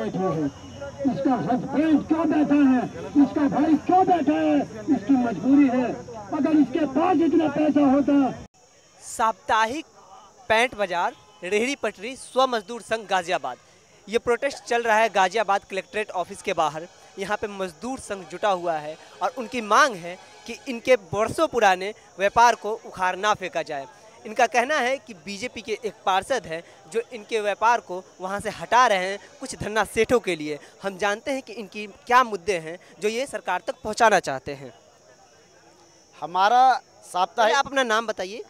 बैठे हैं, इसका हस्बैंड क्यों बैठा है, इसका भाई क्यों बैठा है, इसकी मजबूरी है। अगर इसके पास इतना पैसा होता। साप्ताहिक पैंट बाजार रेहड़ी पटरी स्व मजदूर संघ गाजियाबाद, ये प्रोटेस्ट चल रहा है गाजियाबाद कलेक्ट्रेट ऑफिस के बाहर। यहाँ पे मजदूर संघ जुटा हुआ है और उनकी मांग है कि इनके वर्षों पुराने व्यापार को उखाड़ ना फेंका जाए। इनका कहना है कि बीजेपी के एक पार्षद हैं जो इनके व्यापार को वहाँ से हटा रहे हैं कुछ धन्ना सेठों के लिए। हम जानते हैं कि इनकी क्या मुद्दे हैं जो ये सरकार तक पहुँचाना चाहते हैं। हमारा साप्ताहिक, आप अपना नाम बताइए।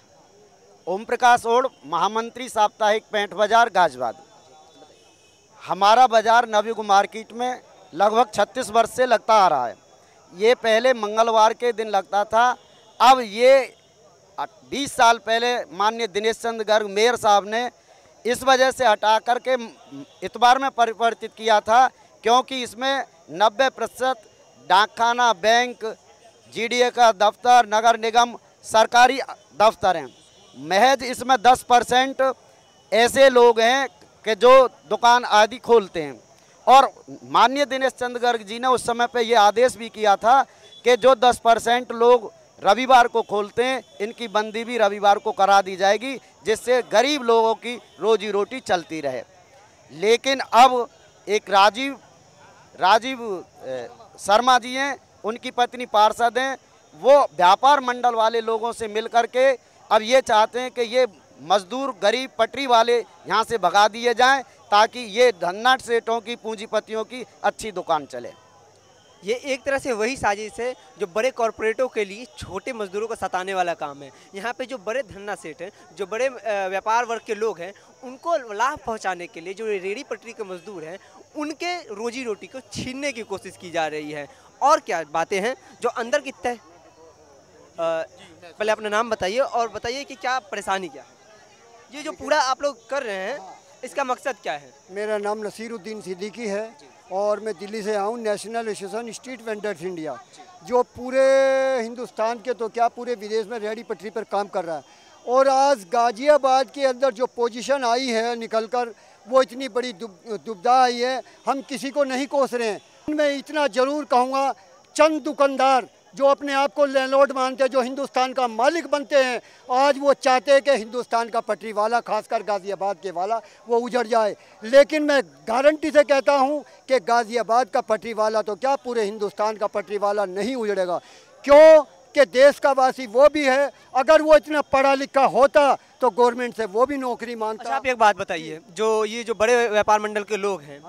ओम प्रकाश ओढ़, महामंत्री साप्ताहिक पैंट बाजार गाजियाबाद। हमारा बाजार नवयुग मार्केट में लगभग 36 वर्ष से लगता आ रहा है। ये पहले मंगलवार के दिन लगता था, अब ये 20 साल पहले माननीय दिनेश चंद्र गर्ग मेयर साहब ने इस वजह से हटा करके इतवार में परिवर्तित किया था, क्योंकि इसमें 90% डाकखाना, बैंक, जीडीए का दफ्तर, नगर निगम, सरकारी दफ्तर हैं। महज इसमें 10% ऐसे लोग हैं कि जो दुकान आदि खोलते हैं। और माननीय दिनेश चंद्र गर्ग जी ने उस समय पे ये आदेश भी किया था कि जो 10% लोग रविवार को खोलते हैं, इनकी बंदी भी रविवार को करा दी जाएगी, जिससे गरीब लोगों की रोजी रोटी चलती रहे। लेकिन अब एक राजीव शर्मा जी हैं, उनकी पत्नी पार्षद हैं, वो व्यापार मंडल वाले लोगों से मिल करके अब ये चाहते हैं कि ये मजदूर गरीब पटरी वाले यहाँ से भगा दिए जाएं, ताकि ये धन्ना सेठों की, पूंजीपतियों की अच्छी दुकान चले। ये एक तरह से वही साजिश है जो बड़े कॉरपोरेटों के लिए छोटे मजदूरों को सताने वाला काम है। यहाँ पे जो बड़े धन्ना सेठ हैं, जो बड़े व्यापार वर्ग के लोग हैं, उनको लाभ पहुँचाने के लिए जो रेहड़ी पटरी के मजदूर हैं, उनके रोजी रोटी को छीनने की कोशिश की जा रही है। और क्या बातें हैं जो अंदर की तय। पहले अपना नाम बताइए और बताइए कि क्या परेशानी क्या है, ये जो पूरा आप लोग कर रहे हैं, इसका मकसद क्या है? मेरा नाम नसीरुद्दीन सिद्दीकी है और मैं दिल्ली से आऊँ, national association street vendors India, जो पूरे हिंदुस्तान के तो क्या पूरे विदेश में रेहड़ी पटरी पर काम कर रहा है। और आज गाजियाबाद के अंदर जो पोजीशन आई है निकलकर, वो इतनी बड़ी दुविधा आई है, हम किसी को नहीं कोस रहे हैं। मैं इतना ज़रूर कहूँगा, चंद दुकानदार जो अपने आप को लैंडलॉर्ड मानते हैं, जो हिंदुस्तान का मालिक बनते हैं, आज वो चाहते हैं कि हिंदुस्तान का पटरी वाला, खासकर गाज़ियाबाद के वाला, वो उजड़ जाए। लेकिन मैं गारंटी से कहता हूं कि गाज़ियाबाद का पटरी वाला तो क्या, पूरे हिंदुस्तान का पटरी वाला नहीं उजड़ेगा। क्यों कि देश का वासी वो भी है, अगर वो इतना पढ़ा लिखा होता तो गवर्नमेंट से वो भी नौकरी मांगता। अच्छा, आप एक बात बताइए, जो बड़े व्यापार मंडल के लोग हैं,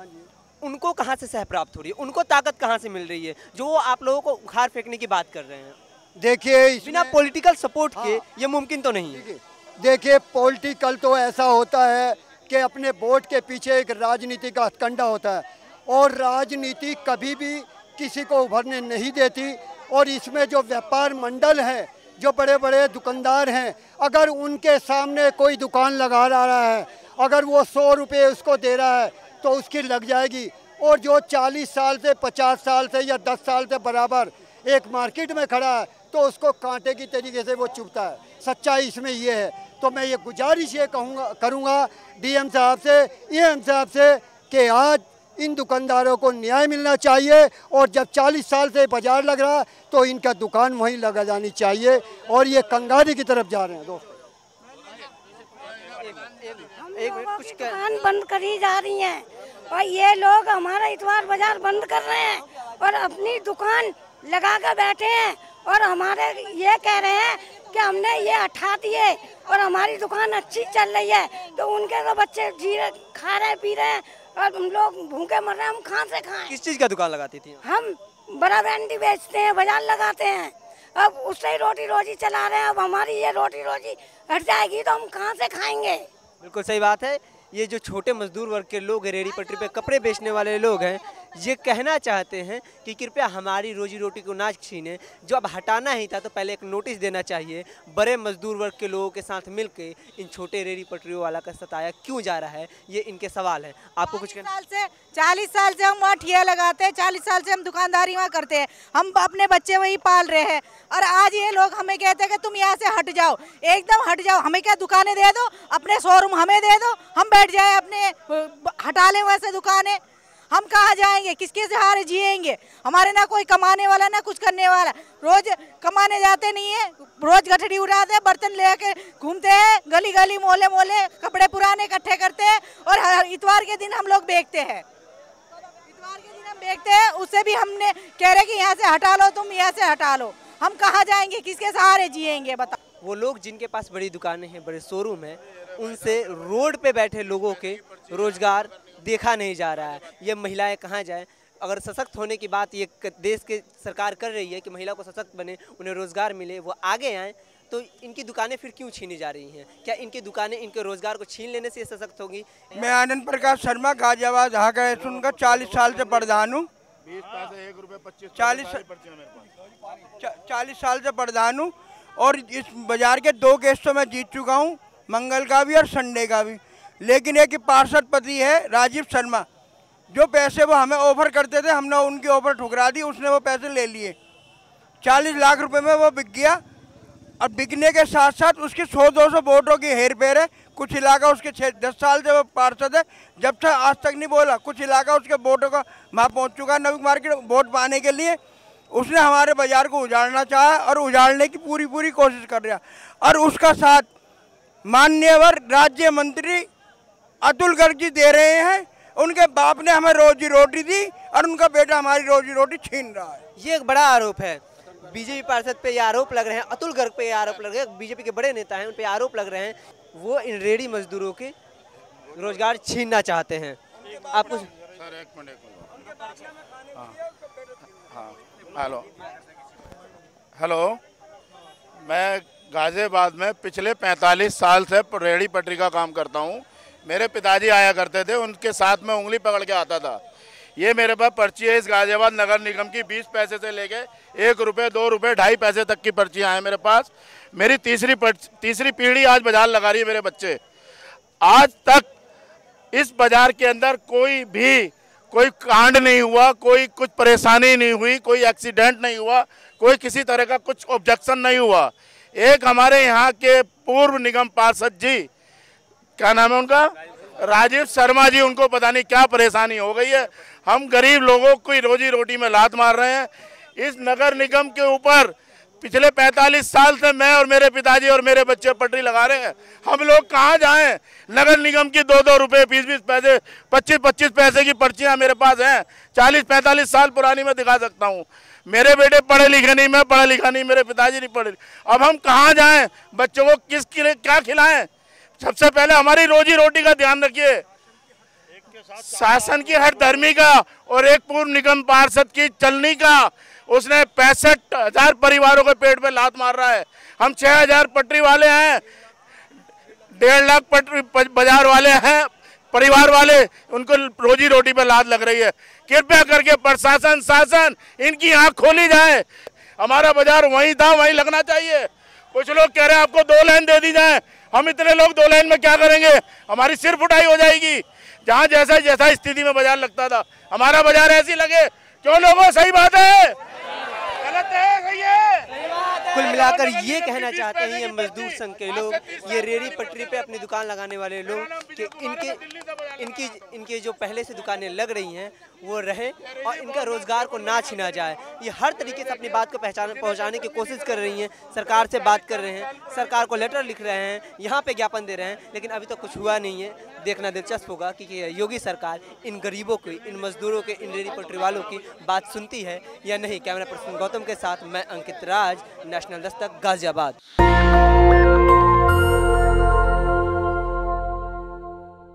उनको कहाँ से सह प्राप्त हो रही है, उनको ताकत कहाँ से मिल रही है जो आप लोगों को उखाड़ फेंकने की बात कर रहे हैं? देखिए, बिना पॉलिटिकल सपोर्ट के ये मुमकिन तो नहीं है। देखिए, पॉलिटिकल तो ऐसा होता है कि अपने वोट के पीछे एक राजनीति का हथकंडा होता है, और राजनीति कभी भी किसी को उभरने नहीं देती। और इसमें जो व्यापार मंडल है, जो बड़े बड़े दुकानदार हैं, अगर उनके सामने कोई दुकान लगा रहा है, अगर वो 100 रुपये उसको दे रहा है तो उसकी लग जाएगी। और जो 40 साल से, 50 साल से या 10 साल से बराबर एक मार्केट में खड़ा है, तो उसको कांटे की तरीके से वो चुभता है। सच्चाई इसमें ये है। तो मैं ये गुजारिश ये करूँगा डीएम साहब से, ईएम साहब से, कि आज इन दुकानदारों को न्याय मिलना चाहिए, और जब 40 साल से बाजार लग रहा है तो इनका दुकान वहीं लगा जानी चाहिए, और ये कंगाली की तरफ जा रहे हैं। दोस्तों, कुछ दुकान बंद करी जा रही हैं, और ये लोग हमारा इतवार बाजार बंद कर रहे हैं और अपनी दुकान लगा कर बैठे हैं, और हमारे ये कह रहे हैं कि हमने ये हटा दिए और हमारी दुकान अच्छी चल रही है, तो उनके तो बच्चे खा रहे पी रहे हैं और हम लोग भूखे मर रहे हैं। हम कहाँ से खाएं? किस चीज़ का दुकान लगाती थी? हम बड़ा बैंडी बेचते हैं, बाजार लगाते हैं, अब उससे ही रोटी रोजी चला रहे हैं। अब हमारी ये रोटी रोजी हट जाएगी तो हम कहाँ से खाएंगे? बिल्कुल सही बात है। ये जो छोटे मजदूर वर्ग के लोग हैं, रेहड़ी पटरी पे कपड़े बेचने वाले लोग हैं, ये कहना चाहते हैं कि कृपया हमारी रोजी रोटी को ना छीने। जो अब हटाना ही था तो पहले एक नोटिस देना चाहिए। बड़े मजदूर वर्ग के लोगों के साथ मिलके इन छोटे रेहड़ी पटरियों वाला का सताया क्यों जा रहा है, ये इनके सवाल है। आपको कुछ कहना? 40 साल से हम वहाँ ठिया लगाते हैं, 40 साल से हम दुकानदारी वहाँ करते हैं, हम अपने बच्चे वही पाल रहे हैं, और आज ये लोग हमें कहते हैं कि तुम यहाँ से हट जाओ, एकदम हट जाओ। हमें क्या दुकानें दे दो, अपने शोरूम हमें दे दो, हम बैठ जाए अपने, हटा लें वैसे दुकानें। हम कहाँ जाएंगे, किसके सहारे जिएंगे? हमारे ना कोई कमाने वाला ना कुछ करने वाला, रोज कमाने जाते नहीं है, रोज गठड़ी उड़ाते हैं, बर्तन लेके घूमते हैं, गली गली मोहल्ले मोहल्ले कपड़े पुराने इकट्ठे करते हैं और हर इतवार के दिन हम लोग बेचते हैं। इतवार के दिन हम बेचते हैं, उससे भी हमने कह रहे कि यहाँ से हटा लो, तुम यहाँ से हटा लो। हम कहाँ जाएंगे, किसके सहारे जिएंगे बताओ? वो लोग जिनके पास बड़ी दुकानें हैं, बड़े शोरूम हैं, उनसे रोड पे बैठे लोगों के रोजगार देखा नहीं जा रहा है। ये महिलाएं कहाँ जाएं? अगर सशक्त होने की बात ये देश के सरकार कर रही है कि महिला को सशक्त बने, उन्हें रोजगार मिले, वो आगे आएँ, तो इनकी दुकानें फिर क्यों छीनी जा रही हैं? क्या इनकी दुकानें इनके रोजगार को छीन लेने से सशक्त होगी? मैं आनंद प्रकाश शर्मा, गाजियाबाद हाका सुनकर 40 साल से प्रधान हूँ। 40 साल से प्रधान हूँ और इस बाजार के 2 केस तो मैं जीत चुका हूँ, मंगल का भी और संडे का भी। लेकिन एक पार्षद पति है राजीव शर्मा, जो पैसे वो हमें ऑफर करते थे, हमने उनकी ऑफर ठुकरा दी, उसने वो पैसे ले लिए। 40 लाख रुपए में वो बिक गया और बिकने के साथ साथ उसके 100-200 वोटों की हेर फेर है। कुछ इलाका उसके 10 साल से वो पार्षद है, जब तक आज तक नहीं बोला। कुछ इलाका उसके वोटों का वहाँ पहुँच चुका है नवी मार्केट वोट पाने के लिए। उसने हमारे बाजार को उजाड़ना चाहा और उजाड़ने की पूरी कोशिश कर रहा। और उसका साथ माननीय राज्य मंत्री अतुल गर्ग जी दे रहे हैं। उनके बाप ने हमें रोजी रोटी दी और उनका बेटा हमारी रोजी रोटी छीन रहा है। ये एक बड़ा आरोप है। बीजेपी पार्षद पे ये आरोप लग रहे हैं, अतुल गर्ग पे ये आरोप लग रहे हैं, बीजेपी के बड़े नेता हैं, उन पे आरोप लग रहे हैं, वो इन रेहड़ी मजदूरों के रोजगार छीनना चाहते हैं। आप कुछ सर, एक मिनट। हाँ, हेलो, मैं गाजियाबाद में पिछले 45 साल से रेहड़ी पटरी का काम करता हूँ। मेरे पिताजी आया करते थे, उनके साथ में उंगली पकड़ के आता था। ये मेरे पास पर्ची है इस गाजियाबाद नगर निगम की, 20 पैसे से लेके 1 रुपये, 2 रुपये, 2.5 पैसे तक की पर्चियाँ हैं मेरे पास। मेरी तीसरी पीढ़ी आज बाजार लगा रही है। मेरे बच्चे आज तक इस बाजार के अंदर कोई कांड नहीं हुआ, कोई कुछ परेशानी नहीं हुई, कोई एक्सीडेंट नहीं हुआ, कोई किसी तरह का कुछ ऑब्जेक्शन नहीं हुआ। एक हमारे यहाँ के पूर्व निगम पार्षद जी, क्या नाम है उनका, राजीव शर्मा जी, उनको पता नहीं क्या परेशानी हो गई है। हम गरीब लोगों की रोजी रोटी में लात मार रहे हैं। इस नगर निगम के ऊपर पिछले 45 साल से मैं और मेरे पिताजी और मेरे बच्चे पटरी लगा रहे हैं। हम लोग कहाँ जाएं? नगर निगम की 2-2 रुपये, 20-20 पैसे, 25-25 पैसे की पर्चियाँ मेरे पास हैं। 40-45 साल पुरानी मैं दिखा सकता हूँ। मेरे बेटे पढ़े लिखे नहीं, मैं पढ़ा लिखा नहीं, मेरे पिताजी नहीं पढ़े। अब हम कहाँ जाएं? बच्चों को क्या खिलाएं? सबसे पहले हमारी रोजी रोटी का ध्यान रखिए। शासन की हर धर्मी का और एक पूर्व निगम पार्षद की चलनी का, उसने 65,000 परिवारों के पेट पे लात मार रहा है। हम 6,000 पटरी वाले हैं, 1.5 लाख पटरी बाजार वाले हैं, परिवार वाले, उनको रोजी रोटी पे लात लग रही है। कृपया करके प्रशासन, शासन, इनकी आंख खोली जाए। हमारा बाजार वहीं था, वहीं लगना चाहिए। कुछ लोग कह रहे हैं आपको 2 लाइन दे दी जाए। हम इतने लोग 2 लाइन में क्या करेंगे? हमारी सिर फुटाई हो जाएगी। जहाँ जैसा स्थिति में बाजार लगता था, हमारा बाजार ऐसी लगे। क्यों लोगों, सही बात है, गलत है, सही है? कुल मिलाकर ये कहना चाहते हैं ये मजदूर संघ के लोग, ये रेहड़ी पटरी पे अपनी दुकान लगाने वाले लोग, कि इनके जो पहले से दुकानें लग रही हैं वो रहें और इनका रोजगार को ना छीना जाए। ये हर तरीके से अपनी बात को पहुंचाने की कोशिश कर रही हैं, सरकार से बात कर रहे हैं, सरकार को लेटर लिख रहे हैं, यहाँ पे ज्ञापन दे रहे हैं, लेकिन अभी तक कुछ हुआ नहीं है। देखना दिलचस्प होगा कि योगी सरकार इन गरीबों की, इन मजदूरों के, इन रेहड़ी पटरी वालों की बात सुनती है या नहीं। कैमरा पर्सन गौतम के साथ मैं अंकित राज, नेशनल दस्तक, गाजियाबाद।